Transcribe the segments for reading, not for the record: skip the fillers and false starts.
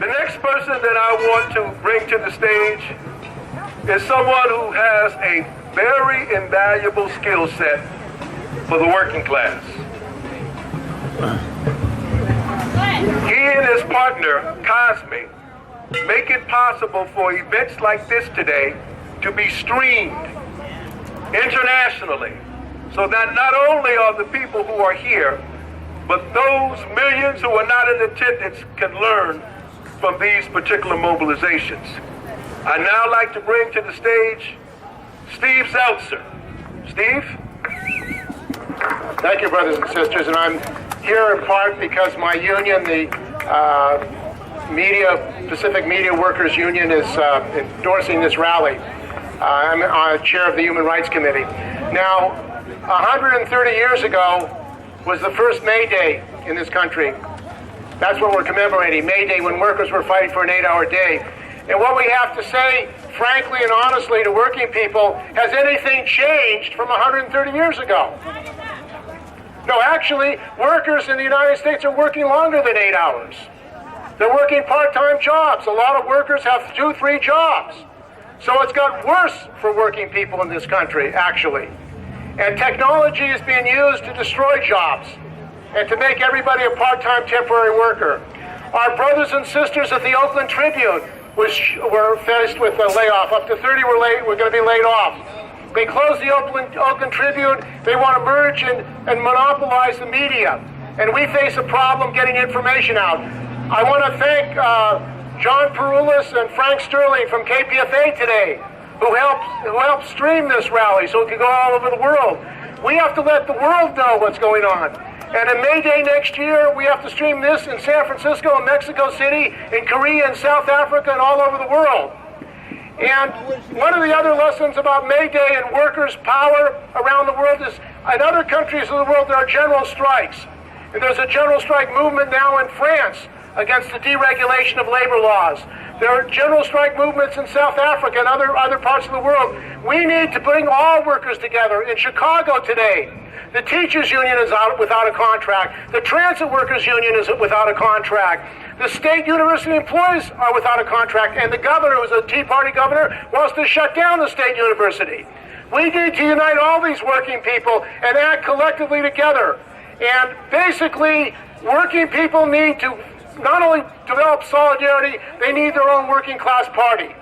The next person that I want to bring to the stage is someone who has a very invaluable skill set for the working class. He and his partner, Cosme, make it possible for events like this today to be streamed internationally, so that not only are the people who are here, but those millions who are not in attendance can learn from these particular mobilizations. I'd now like to bring to the stage Steve Zeltzer. Steve? Thank you, brothers and sisters, and I'm here in part because my union, the Pacific Media Workers Union, is endorsing this rally. I'm chair of the Human Rights Committee. Now, 130 years ago was the first mayday in this country. That's what we're commemorating, May Day, when workers were fighting for an 8-hour day. And what we have to say, frankly and honestly, to working people, has anything changed from 130 years ago? No, actually, workers in the United States are working longer than 8 hours. They're working part-time jobs. A lot of workers have 2, 3 jobs. So it's got worse for working people in this country, actually. And technology is being used to destroy jobs and to make everybody a part-time temporary worker. Our brothers and sisters at the Oakland Tribune were faced with a layoff. Up to 30 were going to be laid off. They closed the Oakland Tribune. They want to merge and monopolize the media. And we face a problem getting information out. I want to thank John Peroulis and Frank Sterling from KPFA today, who helped stream this rally so it could go all over the world. We have to let the world know what's going on. And in May Day next year, we have to stream this in San Francisco and Mexico City, in Korea and South Africa, and all over the world. And one of the other lessons about May Day and workers' power around the world is in other countries of the world there are general strikes. And there's a general strike movement now in France against the deregulation of labor laws. There are general strike movements in South Africa and other parts of the world. We need to bring all workers together. In Chicago today, the teachers union is out without a contract. The transit workers union is without a contract. The state university employees are without a contract. And the governor, who's a Tea Party governor, wants to shut down the state university. We need to unite all these working people and act collectively together. And basically, working people need to not only develop solidarity, they need their own working class party.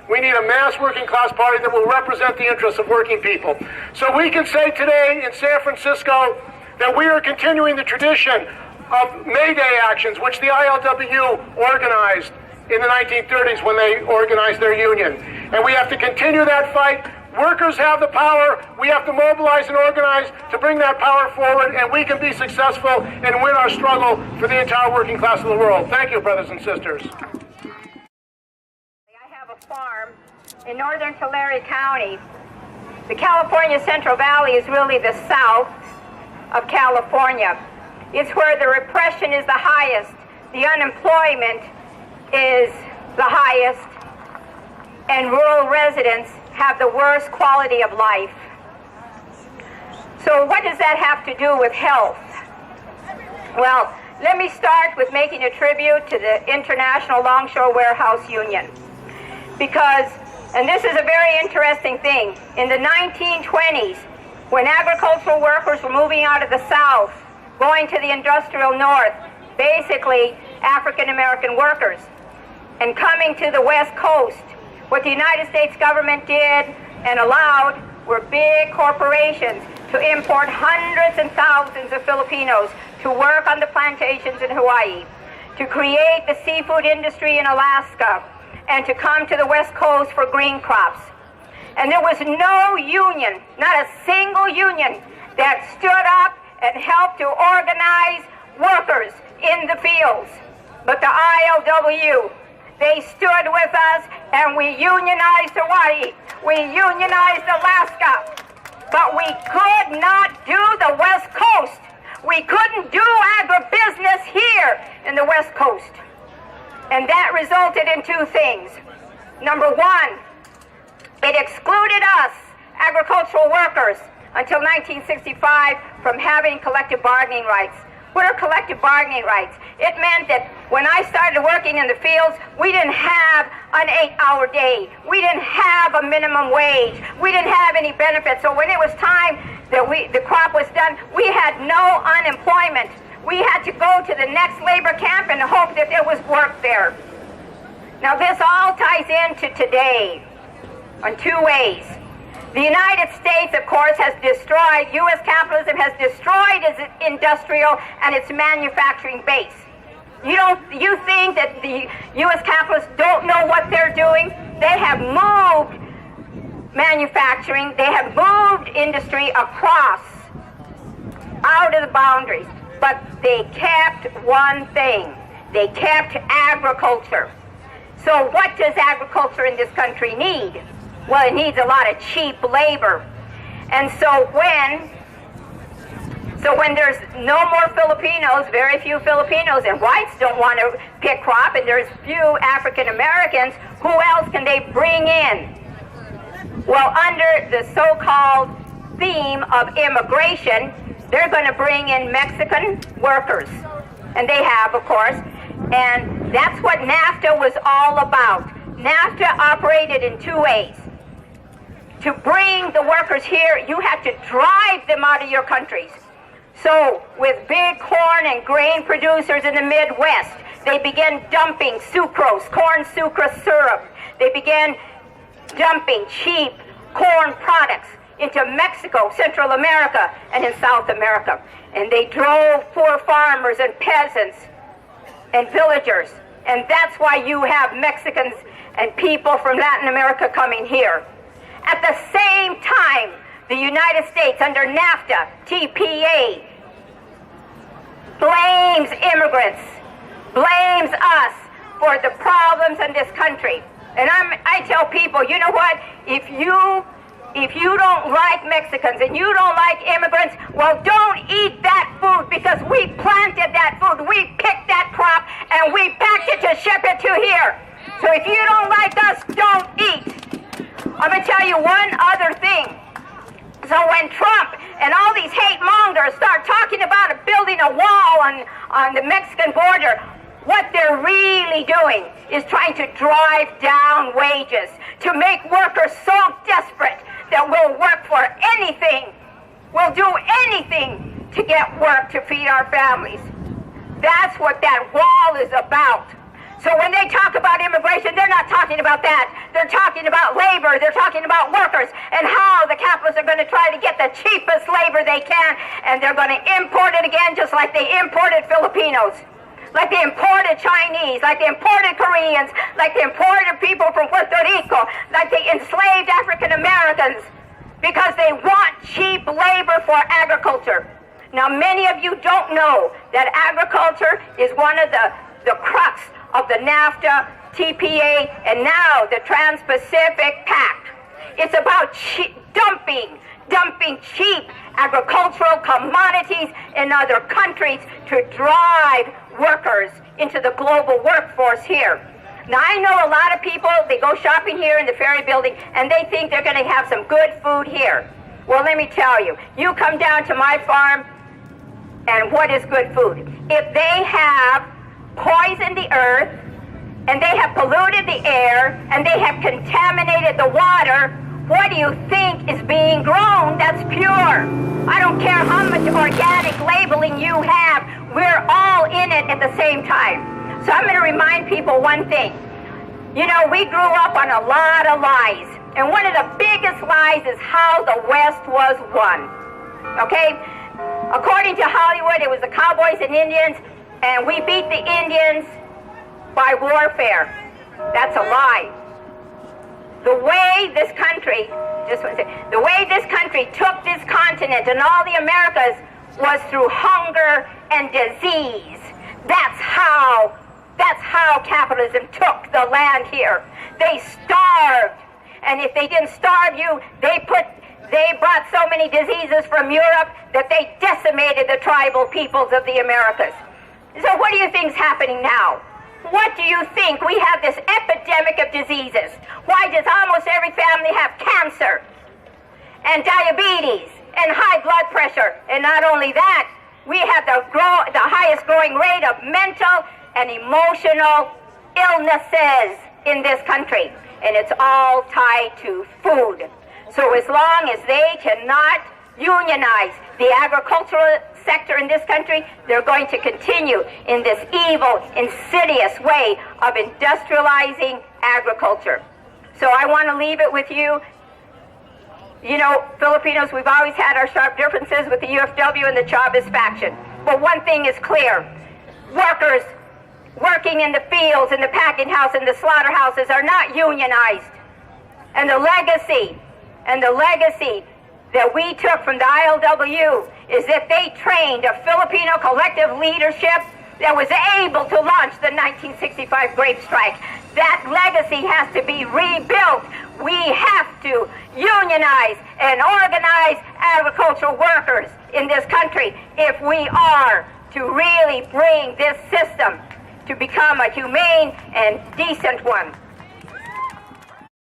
We need a mass working class party that will represent the interests of working people. So we can say today in San Francisco that we are continuing the tradition of May Day actions, which the ILWU organized in the 1930s when they organized their union. And we have to continue that fight. Workers have the power. We have to mobilize and organize to bring that power forward, and we can be successful and win our struggle for the entire working class of the world. Thank you, brothers and sisters. I have a farm in northern Tulare County. The California Central Valley is really the south of California. It's where the repression is the highest, the unemployment is the highest, and rural residents have the worst quality of life. So what does that have to do with health? Well, let me start with making a tribute to the International Longshore Warehouse Union. Because, and this is a very interesting thing, in the 1920s, when agricultural workers were moving out of the South, going to the industrial North, basically African-American workers, and coming to the West Coast, what the United States government did and allowed were big corporations to import hundreds and thousands of Filipinos to work on the plantations in Hawaii, to create the seafood industry in Alaska, and to come to the West Coast for green crops. And there was no union, not a single union, that stood up and helped to organize workers in the fields. But the ILWU, they stood with us, and we unionized Hawaii. We unionized Alaska. But we could not do the West Coast. We couldn't do agribusiness here in the West Coast. And that resulted in two things. Number one, it excluded us, agricultural workers, until 1965 from having collective bargaining rights. What are collective bargaining rights? It meant that when I started working in the fields, we didn't have an 8-hour day. We didn't have a minimum wage. We didn't have any benefits. So when it was time that the crop was done, we had no unemployment. We had to go to the next labor camp and hope that there was work there. Now this all ties into today in two ways. The United States, of course, has destroyed, U.S. capitalism has destroyed its industrial and its manufacturing base. You think that the U.S. capitalists don't know what they're doing? They have moved manufacturing, they have moved industry across, out of the boundaries. But they kept one thing. They kept agriculture. So what does agriculture in this country need? Well, it needs a lot of cheap labor. And so when there's no more Filipinos, very few Filipinos, and whites don't want to pick crop, and there's few African Americans, who else can they bring in? Well, under the so-called theme of immigration, they're going to bring in Mexican workers. And they have, of course. And that's what NAFTA was all about. NAFTA operated in two ways. To bring the workers here, you had to drive them out of your countries. So with big corn and grain producers in the Midwest, they began dumping sucrose, corn sucrose syrup. They began dumping cheap corn products into Mexico, Central America, and in South America. And they drove poor farmers and peasants and villagers. And that's why you have Mexicans and people from Latin America coming here. At the same time, the United States, under NAFTA, TPA, blames immigrants, blames us for the problems in this country. And I tell people, you know what? If you don't like Mexicans and you don't like immigrants, well, don't eat that food, because we planted that food, we picked that crop, and we packed it to ship it to here. So if you don't like us, don't eat. I'm going to tell you one other thing. So when Trump and all these hate mongers start talking about building a wall on the Mexican border, what they're really doing is trying to drive down wages, to make workers so desperate that we'll work for anything. We'll do anything to get work to feed our families. That's what that wall is about. So when they talk about immigration, they're not talking about that. They're talking about labor. They're talking about workers and how the capitalists are going to try to get the cheapest labor they can, and they're going to import it again just like they imported Filipinos, like they imported Chinese, like they imported Koreans, like they imported people from Puerto Rico, like they enslaved African Americans, because they want cheap labor for agriculture. Now, many of you don't know that agriculture is one of the crux of the NAFTA, TPA, and now the Trans-Pacific Pact. It's about dumping cheap agricultural commodities in other countries to drive workers into the global workforce here. Now, I know a lot of people, they go shopping here in the Ferry Building, and they think they're going to have some good food here. Well, let me tell you, you come down to my farm, and what is good food? If they have poisoned the earth, and they have polluted the air, and they have contaminated the water, what do you think is being grown that's pure? I don't care how much organic labeling you have, we're all in it at the same time. So I'm going to remind people one thing. You know, we grew up on a lot of lies, and one of the biggest lies is how the West was won. Okay? According to Hollywood, it was the cowboys and Indians, and we beat the Indians by warfare. That's a lie. The way this country took this continent and all the Americas was through hunger and disease. That's how capitalism took the land here. They starved, and if they didn't starve you, they brought so many diseases from Europe that they decimated the tribal peoples of the Americas. So what do you think's happening now? What do you think? We have this epidemic of diseases. Why does almost every family have cancer and diabetes and high blood pressure? And not only that, we have the highest growing rate of mental and emotional illnesses in this country. And it's all tied to food. So as long as they cannot unionize the agricultural sector in this country, they're going to continue in this evil, insidious way of industrializing agriculture. So I want to leave it with you. You know, Filipinos, we've always had our sharp differences with the UFW and the Chavez faction. But one thing is clear. Workers working in the fields, in the packing house, in the slaughterhouses are not unionized. And the legacy that we took from the ILW is that they trained a Filipino collective leadership that was able to launch the 1965 grape strike. That legacy has to be rebuilt. We have to unionize and organize agricultural workers in this country if we are to really bring this system to become a humane and decent one.